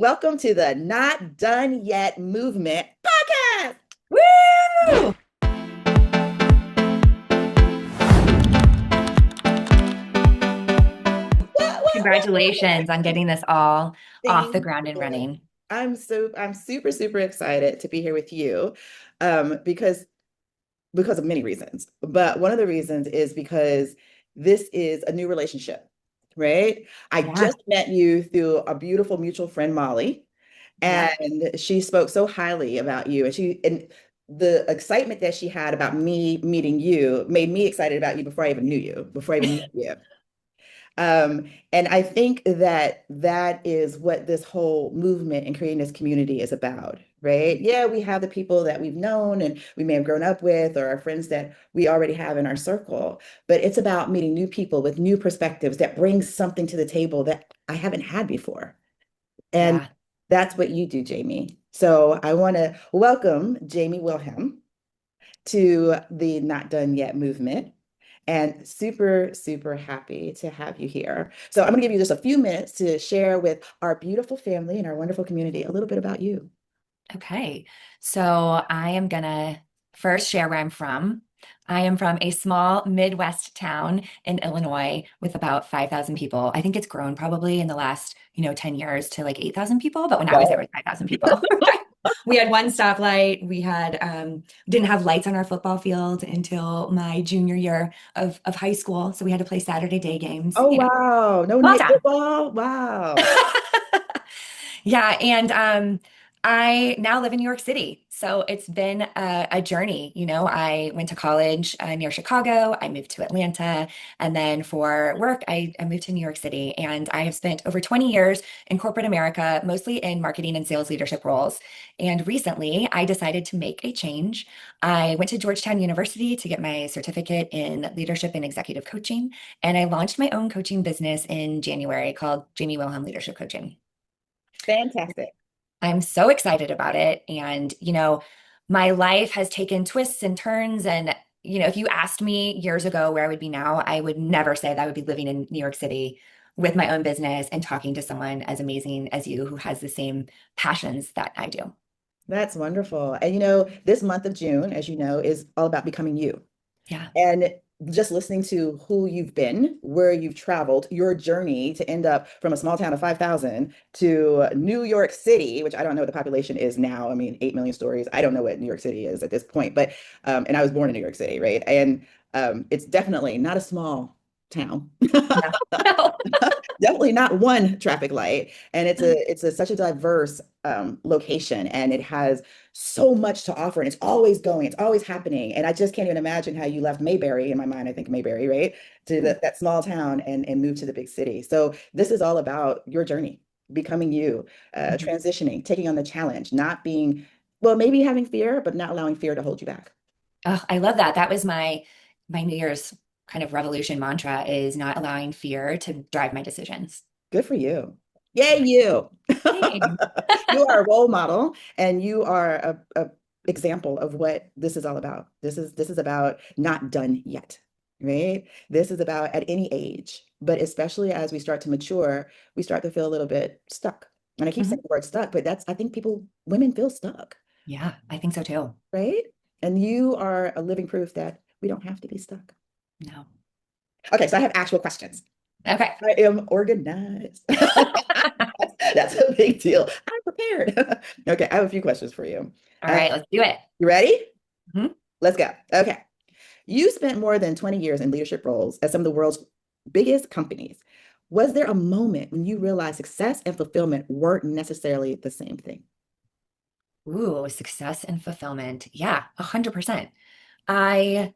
Welcome to the Not Done Yet Movement podcast. Woo! What? Congratulations on getting this all off the Thank ground and you. running. I'm super excited to be here with you, because of many reasons. But one of the reasons is because this is a new relationship, right? I Yeah, just met you through a beautiful mutual friend, Molly, yeah. and she spoke so highly about you, and the excitement that she had about me meeting you made me excited about you before I even knew you, before I even knew you. And I think that that is what this whole movement and creating this community is about, right? Yeah, we have the people that we've known and we may have grown up with, or our friends that we already have in our circle, but it's about meeting new people with new perspectives that bring something to the table that I haven't had before. And Yeah. that's what you do, Jamie. So I want to welcome Jamie Wilhelm to the Not Done Yet movement. And super happy to have you here. So I'm going to give you just a few minutes to share with our beautiful family and our wonderful community a little bit about you. Okay. So I am gonna first share where I'm from. I am from a small Midwest town in Illinois with about 5,000 people. I think it's grown probably in the last, 10 years to like 8,000 people, but when I was there, Wow. it was 5,000 people. We had one stoplight. We had didn't have lights on our football field until my junior year of high school. So we had to play Saturday day games, Oh, wow. No small night town. football. Wow. Yeah, and I now live in New York City. So it's been a journey. I went to college near Chicago. I moved to Atlanta. And then for work, I moved to New York City. And I have spent over 20 years in corporate America, mostly in marketing and sales leadership roles. And recently, I decided to make a change. I went to Georgetown University to get my certificate in leadership and executive coaching. And I launched my own coaching business in January called Jamie Wilhelm Leadership Coaching. Fantastic. I'm so excited about it. And, my life has taken twists and turns. And, if you asked me years ago where I would be now, I would never say that I would be living in New York City with my own business and talking to someone as amazing as you who has the same passions that I do. That's wonderful. And this month of June, as you know, is all about becoming you. Yeah. And just listening to who you've been, where you've traveled, your journey to end up from a small town of 5,000 to New York City, which I don't know what the population is now. I mean, 8 million stories. I don't know what New York City is at this point, but, and I was born in New York City, right? And it's definitely not a small town. No. No. Definitely not one traffic light. And it's such a diverse location, and it has so much to offer, and it's always going, it's always happening. And I just can't even imagine how you left Mayberry, in my mind, I think Mayberry, right? To that small town and moved to the big city. So this is all about your journey, becoming you, Mhm. transitioning, taking on the challenge, not being, well, maybe having fear, but not allowing fear to hold you back. Oh, I love that. That was my New Year's kind of revolution mantra is not allowing fear to drive my decisions. Good for you. Yay, Yeah. you. Thanks. You are a role model, and you are a example of what this is all about. This is about not done yet, right? This is about at any age, but especially as we start to mature, we start to feel a little bit stuck. And I keep saying Mhm. the word stuck, but I think women feel stuck, Yeah, I think so too. right? And you are a living proof that we don't have to be stuck. No. Okay, so I have actual questions. Okay. I am organized. That's a big deal. I'm prepared. Okay, I have a few questions for you. All Uh, right, let's do it. you ready? Mhm. Let's go. Okay. You spent more than 20 years in leadership roles at some of the world's biggest companies. Was there a moment when you realized success and fulfillment weren't necessarily the same thing? Ooh, success and fulfillment. Yeah, 100%. I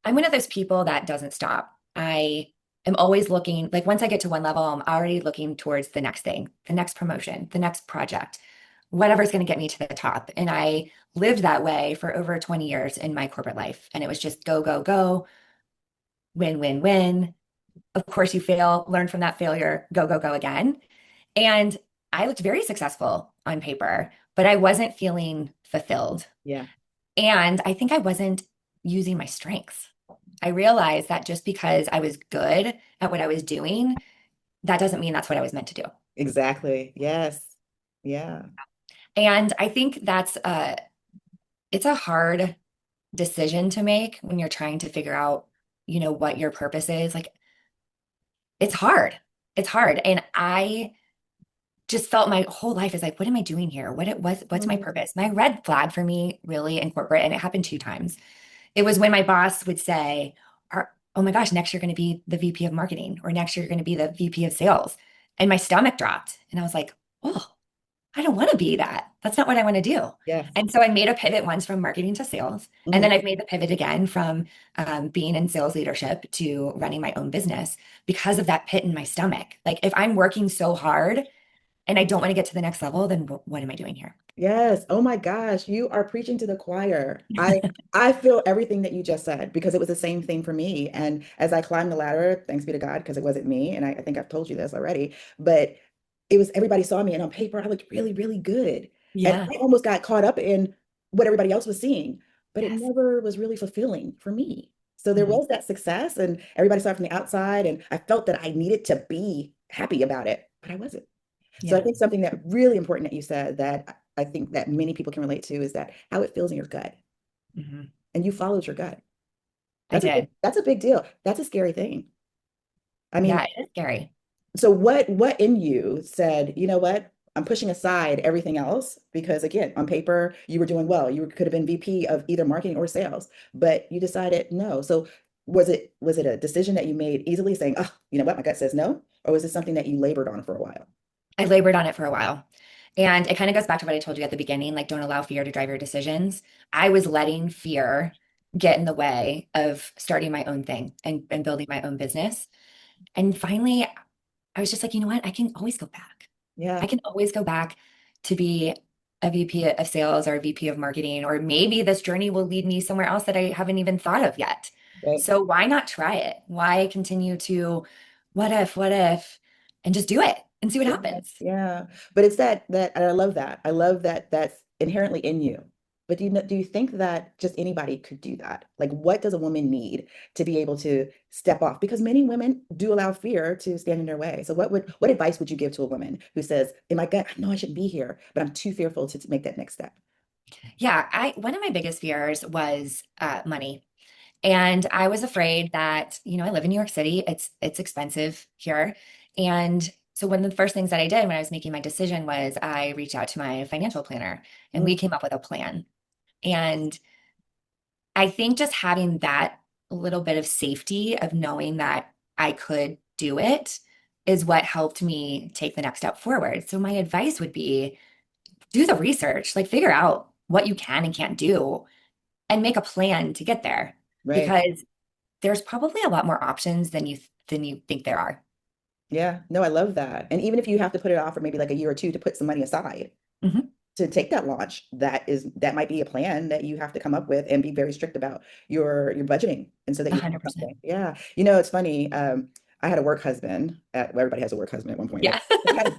I'm one of those people that doesn't stop. I am always looking, like once I get to one level, I'm already looking towards the next thing, the next promotion, the next project, whatever's going to get me to the top. And I lived that way for over 20 years in my corporate life. And it was just go, go, go, win, win, win. Of course, you fail, learn from that failure, go, go, go again. And I looked very successful on paper, but I wasn't feeling fulfilled. Yeah, And I think I wasn't using my strengths. I realized that just because I was good at what I was doing, that doesn't mean that's what I was meant to do. exactly. Yes. Yeah. And I think it's a hard decision to make when you're trying to figure out, what your purpose is. Like it's hard. It's hard. And I just felt my whole life is like, what am I doing here? What's my Mm, purpose? My red flag for me really in corporate, and it happened two times. It was when my boss would say, oh my gosh, next you're going to be the VP of marketing, or next you're going to be the VP of sales. And my stomach dropped. And I was like, oh, I don't want to be that. That's not what I want to do. yes. And so I made a pivot once from marketing to sales. And Mhm. then I've made the pivot again from being in sales leadership to running my own business because of that pit in my stomach. Like if I'm working so hard and I don't want to get to the next level, then what am I doing here? Yes. Oh my gosh, you are preaching to the choir. I feel everything that you just said because it was the same thing for me. And as I climbed the ladder, thanks be to God, because it wasn't me, and I think I've told you this already, but it was everybody saw me, and on paper I looked really, really good. And Yeah. I almost got caught up in what everybody else was seeing, but it Yes. never was really fulfilling for me. So there Mhm. was that success, and everybody saw it from the outside, and I felt that I needed to be happy about it, but I wasn't. So I Yeah. think something that really important that you said that I think that many people can relate to is that how it feels in your gut. Mhm. And you followed your gut. I did. That's a big deal. That's a scary thing. I mean, Yeah, it is scary. so what in you said, you know what? I'm pushing aside everything else because again, on paper, you were doing well. You could have been VP of either marketing or sales, but you decided no. So was it a decision that you made easily saying, oh, you know what, my gut says no? Or was it something that you labored on for a while? I labored on it for a while. And it kind of goes back to what I told you at the beginning, like don't allow fear to drive your decisions. I was letting fear get in the way of starting my own thing and building my own business. And finally, I was just like, you know what? I can always go back. I Yeah, can always go back to be a VP of sales or a VP of marketing, or maybe this journey will lead me somewhere else that I haven't even thought of yet. right. So why not try it? Why continue to what if, and just do it and see what Yeah, happens? yeah. But it's that and I love that. I love that that's inherently in you. But do you think that just anybody could do that? Like what does a woman need to be able to step off? Because many women do allow fear to stand in their way. So what advice would you give to a woman who says, in my gut, I know I shouldn't be here, but I'm too fearful to make that next step? Yeah, I one of my biggest fears was money. And I was afraid that, I live in New York City. It's expensive here. And so one of the first things that I did when I was making my decision was I reached out to my financial planner and Mm, we came up with a plan. And I think just having that little bit of safety of knowing that I could do it is what helped me take the next step forward. So my advice would be do the research, like figure out what you can and can't do and make a plan to get there right. because there's probably a lot more options than you think there are. Yeah. No, I love that. And even if you have to put it off for maybe like a year or two to put some money aside, Mhm. to take that launch, that might be a plan that you have to come up with and be very strict about your budgeting, and so that you have 100%. something. Yeah, it's funny. I had a work husband. Well, everybody has a work husband at one point, right? Yeah.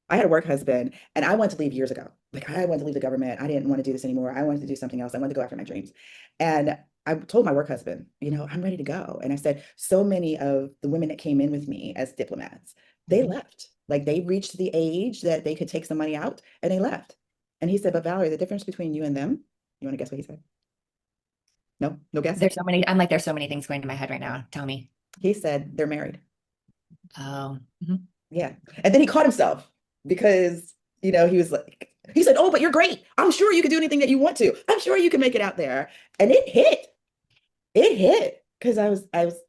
I had a work husband, and I wanted to leave years ago. Like I wanted to leave the government. I didn't want to do this anymore. I wanted to do something else. I wanted to go after my dreams, and I told my work husband, I'm ready to go. And I said, so many of the women that came in with me as diplomats, they Mhm. left. Like they reached the age that they could take some money out, and they left. And he said, but Valerie, the difference between you and them, you want to guess what he said? No, no guess. There's so many things going to my head right now. Tell me. He said they're married. Oh, mhm. Yeah. And then he caught himself because, he was like, he said, oh, but you're great. I'm sure you can do anything that you want to. I'm sure you can make it out there. And it hit. It hit. Because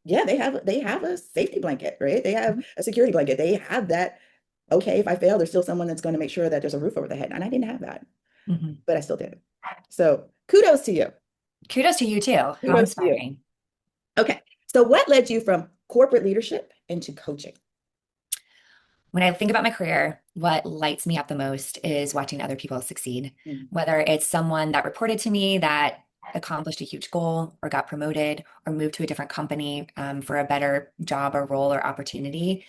yeah, they have a safety blanket, right? They have Mhm. a security blanket. They have that, okay, if I fail, there's still someone that's going to make sure that there's a roof over the head. And I didn't have that, Mhm. but I still did. So kudos to you. Kudos to you too. How Kudos to you. inspiring. Okay. So what led you from corporate leadership into coaching? When I think about my career, what lights me up the most is watching other people succeed, Mm, whether it's someone that reported to me that accomplished a huge goal or got promoted or moved to a different company for a better job or role or opportunity.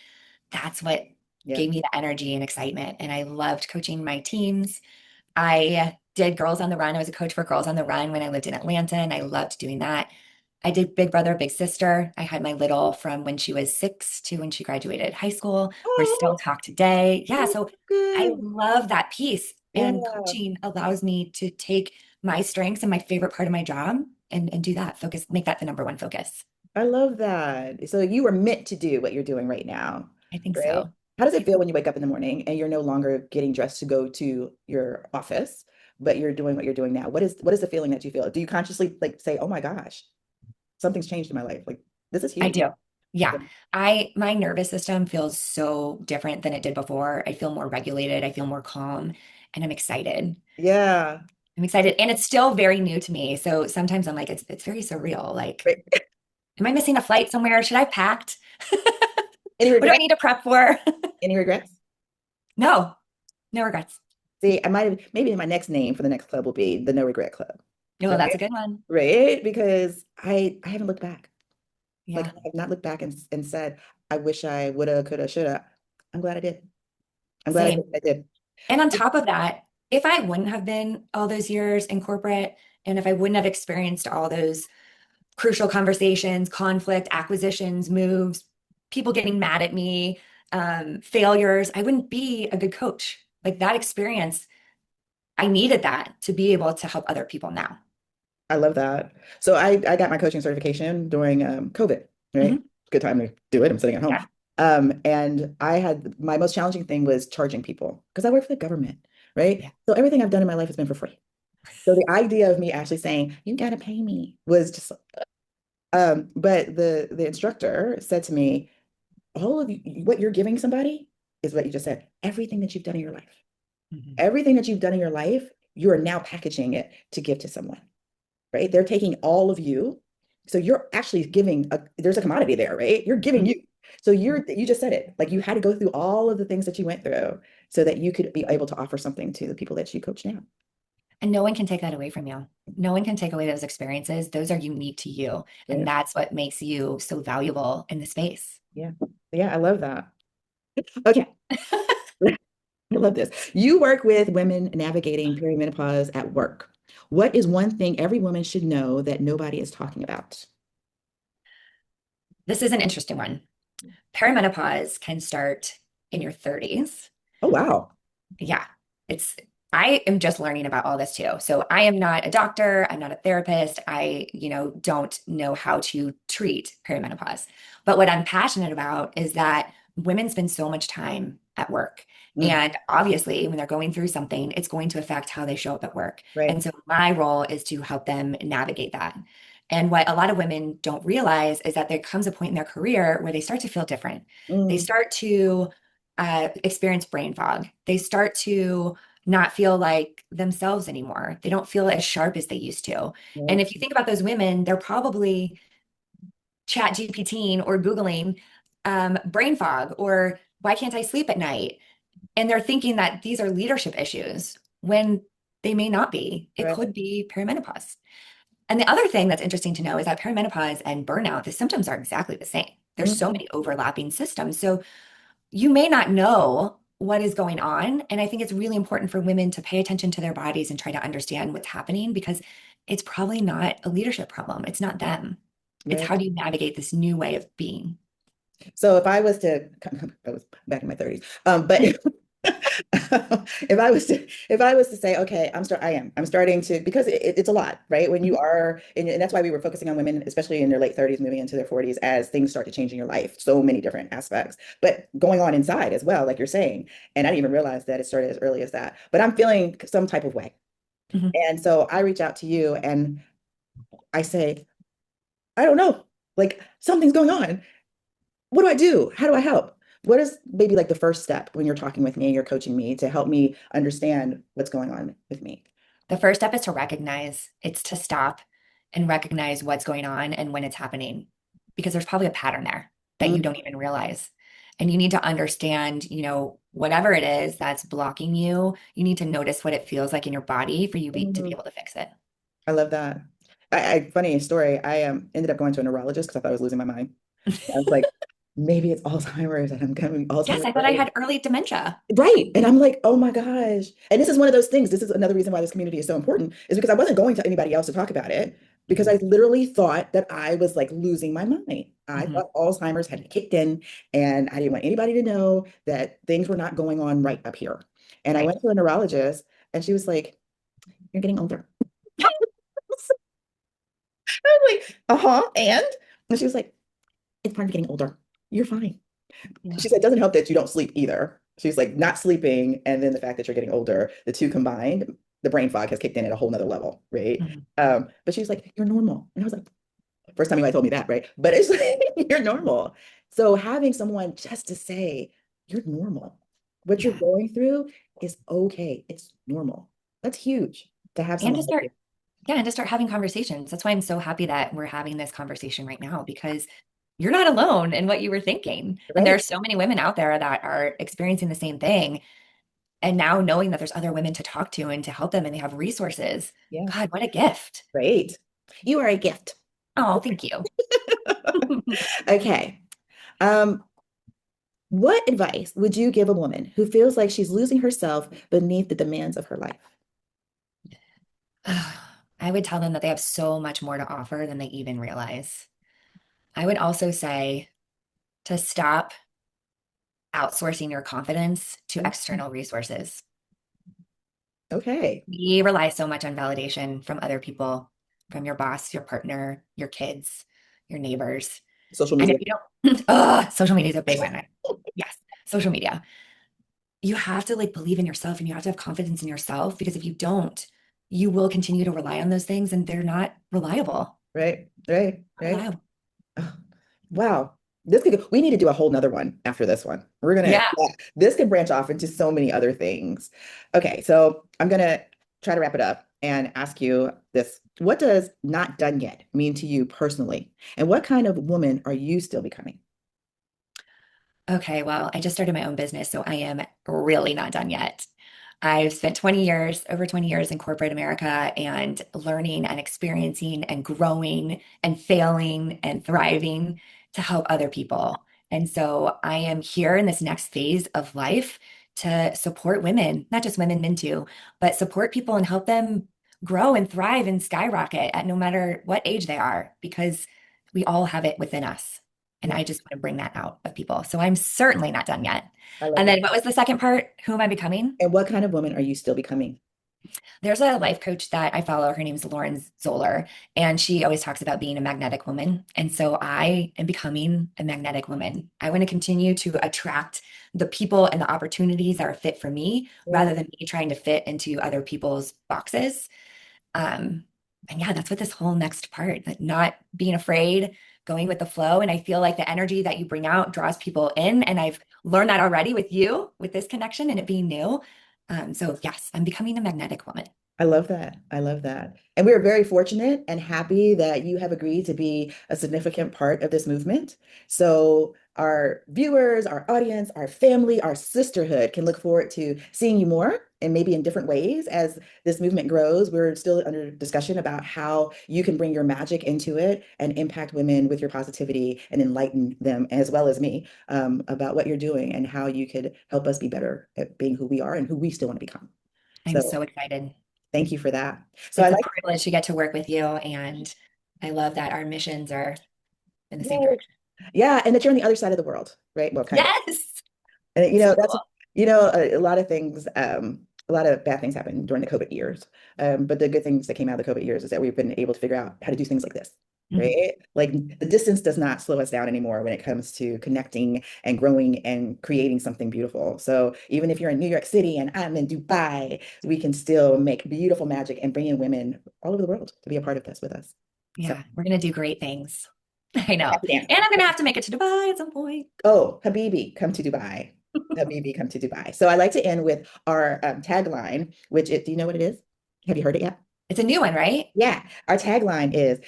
That's what yeah. gave me the energy and excitement. And I loved coaching my teams. I did Girls on the Run. I was a coach for Girls on the Run when I lived in Atlanta, and I loved doing that. I did Big Brother, Big Sister. I had my little from when she was 6 to when she graduated high school. We're still Oh, talk today. Yeah, that's so I good. love that piece. And Yeah, coaching allows me to take my strengths and my favorite part of my job and do that. Focus, make that the number one focus. I love that. So you were meant to do what you're doing right now, I think right? so. How does it Yeah. feel when you wake up in the morning and you're no longer getting dressed to go to your office, but you're doing what you're doing now? What is the feeling that you feel? Do you consciously like say, "Oh my gosh, something's changed in my life. Like this is I huge." do. Yeah. Yeah. My nervous system feels so different than it did before. I feel more regulated. I feel more calm, and I'm excited. Yeah. I'm excited. And it's still very new to me. So sometimes I'm like, it's very surreal. Like, Right. am I missing a flight somewhere? Should I have packed? Any What do I regrets? need to prep for? Any regrets? No, no regrets. See, I might have maybe my next name for the next club will be the No Regret Club, No, right? that's a good one. Right? Because I haven't looked back. Like Yeah, I have not looked back and said, I wish I woulda, coulda, shoulda. I'm glad I did. I'm glad I did. same. I did. And on top of that, if I wouldn't have been all those years in corporate, and if I wouldn't have experienced all those crucial conversations, conflict, acquisitions, moves, people getting mad at me, failures, I wouldn't be a good coach. Like that experience, I needed that to be able to help other people now. I love that. So I got my coaching certification during COVID, right? Mhm. Good time to do it. I'm sitting at home. Yeah, And I had my most challenging thing was charging people because I work for the government, right? yeah. So everything I've done in my life has been for free. So the idea of me actually saying, you gotta pay me was just but the instructor said to me, all of you, what you're giving somebody is what you just said, everything that you've done in your life. Mhm. Everything that you've done in your life, you are now packaging it to give to someone, right? They're taking all of you. So you're actually giving there's a commodity there, right? You're giving Mhm. you. So you just said it. Like you had to go through all of the things that you went through so that you could be able to offer something to the people that you coach now. And no one can take that away from you. No one can take away those experiences. Those are unique to you. And Yeah. that's what makes you so valuable in the space. Yeah. Yeah, I love that. Okay. I love this. You work with women navigating perimenopause at work. What is one thing every woman should know that nobody is talking about? This is an interesting one. Perimenopause can start in your 30s. Oh, wow. Yeah, it's, I am just learning about all this too. So I am not a doctor, I'm not a therapist. Don't know how to treat perimenopause. But what I'm passionate about is that women spend so much time at work. Mm, And obviously, when they're going through something, it's going to affect how they show up at work. right. And so my role is to help them navigate that. And what a lot of women don't realize is that there comes a point in their career where they start to feel different. They Mm, start to experience brain fog. They start to not feel like themselves anymore. They don't feel as sharp as they used to. And right. if you think about those women, they're probably chat GPTing or Googling brain fog or why can't I sleep at night? And they're thinking that these are leadership issues when they may not be. It Right. could be perimenopause. And the other thing that's interesting to know is that perimenopause and burnout, the symptoms are exactly the same. There's so Mm, many overlapping systems. So you may not know what is going on. And I think it's really important for women to pay attention to their bodies and try to understand what's happening because it's probably not a leadership problem. It's not them. It's right. how do you navigate this new way of being? So if I was to, I was back in my 30s, but if I was to say, okay, I'm starting to, because it's a lot, right? When you Mhm. are, and that's why we were focusing on women, especially in their late 30s, moving into their 40s, as things start to change in your life, so many different aspects, but going on inside as well, like you're saying. And I didn't even realize that it started as early as that, but I'm feeling some type of way. Mhm. And so I reach out to you and I say, I don't know, like something's going on. What do I do? How do I help? What is maybe like the first step when you're talking with me and you're coaching me to help me understand what's going on with me? The first step is to recognize, it's to stop and recognize what's going on and when it's happening, because there's probably a pattern there that you Mm, don't even realize. And you need to understand, whatever it is that's blocking you, you need to notice what it feels like in your body for to be mm, able to fix it. I love that. Funny story. I ended up going to a neurologist because I thought I was losing my mind. I was like, maybe it's Alzheimer's and I'm coming Yes, Alzheimer's. I thought I had early dementia. Right. And I'm like, oh my gosh. And this is one of those things. This is another reason why this community is so important, is because I wasn't going to anybody else to talk about it. because I literally thought that I was like losing my mind. I Mhm. thought Alzheimer's had kicked in and I didn't want anybody to know that things were not going on right up here. And I Right. went to a neurologist and she was like, "You're getting older." I was like, "Uh-huh, and she was like, "It's part of getting older. You're fine." Yeah. She said, "It doesn't help that you don't sleep either." She's like, not sleeping, and then the fact that you're getting older, the two combined, the brain fog has kicked in at a whole nother level, right? Mhm. But she was like, "You're normal." And I was like, first time anybody told me that, right? But it's like, you're normal. So having someone just to say, "You're normal. What you're Yeah. going through is okay. It's normal." That's huge to have And someone to like you. start, yeah, and to start having conversations. That's why I'm so happy that we're having this conversation right now because you're not alone in what you were thinking. And there are Right? so many women out there that are experiencing the same thing. And now knowing that there's other women to talk to and to help them and they have resources. Yeah. God, what a gift. Great. You are a gift. Oh, thank you. Okay. Um, what advice would you give a woman who feels like she's losing herself beneath the demands of her life? I would tell them that they have so much more to offer than they even realize. I would also say to stop outsourcing your confidence to external resources. Okay. We rely so much on validation from other people, from your boss, your partner, your kids, your neighbors. Social And if media. you don't, oh, social media is a big one. Yes, social media. You have to like believe in yourself and you have to have confidence in yourself because if you don't, you will continue to rely on those things and they're not reliable. Right, right, Not right. reliable. Oh, wow. We need to do a whole nother one after this one. Yeah. Yeah, this can branch off into so many other things. Okay, so I'm gonna try to wrap it up and ask you this. What does not done yet mean to you personally? And what kind of woman are you still becoming? Okay, well, I just started my own business, so I am really not done yet. I've spent 20 years, over 20 years in corporate America and learning and experiencing and growing and failing and thriving to help other people. And so I am here in this next phase of life to support women, not just women, men too, but support people and help them grow and thrive and skyrocket at no matter what age they are, because we all have it within us. And Yeah, I just want to bring that out of people. So I'm certainly not done yet. I love And that. then what was the second part? Who am I becoming? And what kind of woman are you still becoming? There's a life coach that I follow. Her name's Lauren Zoller, and she always talks about being a magnetic woman. And so I am becoming a magnetic woman. I want to continue to attract the people and the opportunities that are fit for me Yeah, rather than me trying to fit into other people's boxes. Um, and yeah, that's what this whole next part, that not being afraid, going with the flow. And I feel like the energy that you bring out draws people in. And I've learned that already with you, with this connection and it being new. So yes, I'm becoming a magnetic woman. I love that. I love that. And we're very fortunate and happy that you have agreed to be a significant part of this movement. So our viewers, our audience, our family, our sisterhood can look forward to seeing you more and maybe in different ways as this movement grows. We're still under discussion about how you can bring your magic into it and impact women with your positivity and enlighten them as well as me about what you're doing and how you could help us be better at being who we are and who we still want to become. I'm So so excited. thank you for that. So I It's a like, privilege to get to work with you. And I love that our missions are in the same yay. direction. Yeah, and that you're on the other side of the world, right? Well, kind of. Yes. And So that's, cool. a lot of things, a lot of bad things happened during the COVID years. But the good things that came out of the COVID years is that we've been able to figure out how to do things like this, Mhm. right? Like the distance does not slow us down anymore when it comes to connecting and growing and creating something beautiful. So even if you're in New York City and I'm in Dubai, we can still make beautiful magic and bring in women all over the world to be a part of this with us. So Yeah, we're going to do great things. I know. happy dance. And I'm going to have to make it to Dubai at some point. Oh, Habibi, come to Dubai. Habibi, come to Dubai. So I like to end with our tagline, do you know what it is? Have you heard it yet? It's a new one, right? Yeah, our tagline is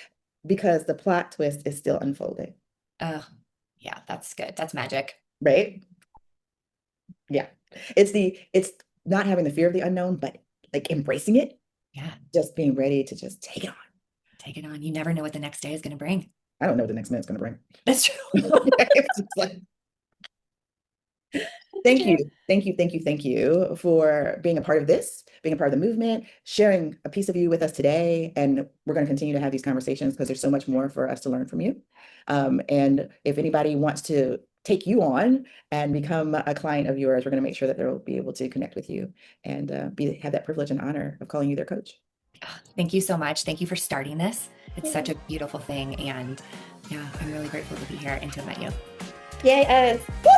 because the plot twist is still unfolding, Oh, yeah, that's good. That's magic. right? Yeah. It's not having the fear of the unknown, but like embracing it, Yeah, just being ready to just take it on. take it on. You never know what the next day is going to bring. I don't know what the next minute's gonna bring. That's true. It's just like, Thank you. Thank you. Thank you. Thank you for being a part of this, being a part of the movement, sharing a piece of you with us today. And we're going to continue to have these conversations because there's so much more for us to learn from you. And if anybody wants to take you on and become a client of yours, we're going to make sure that they'll be able to connect with you and have that privilege and honor of calling you their coach. Thank you so much. Thank you for starting this. It's Yeah. such a beautiful thing. And yeah, I'm really grateful to be here and to have met you. Yay, us.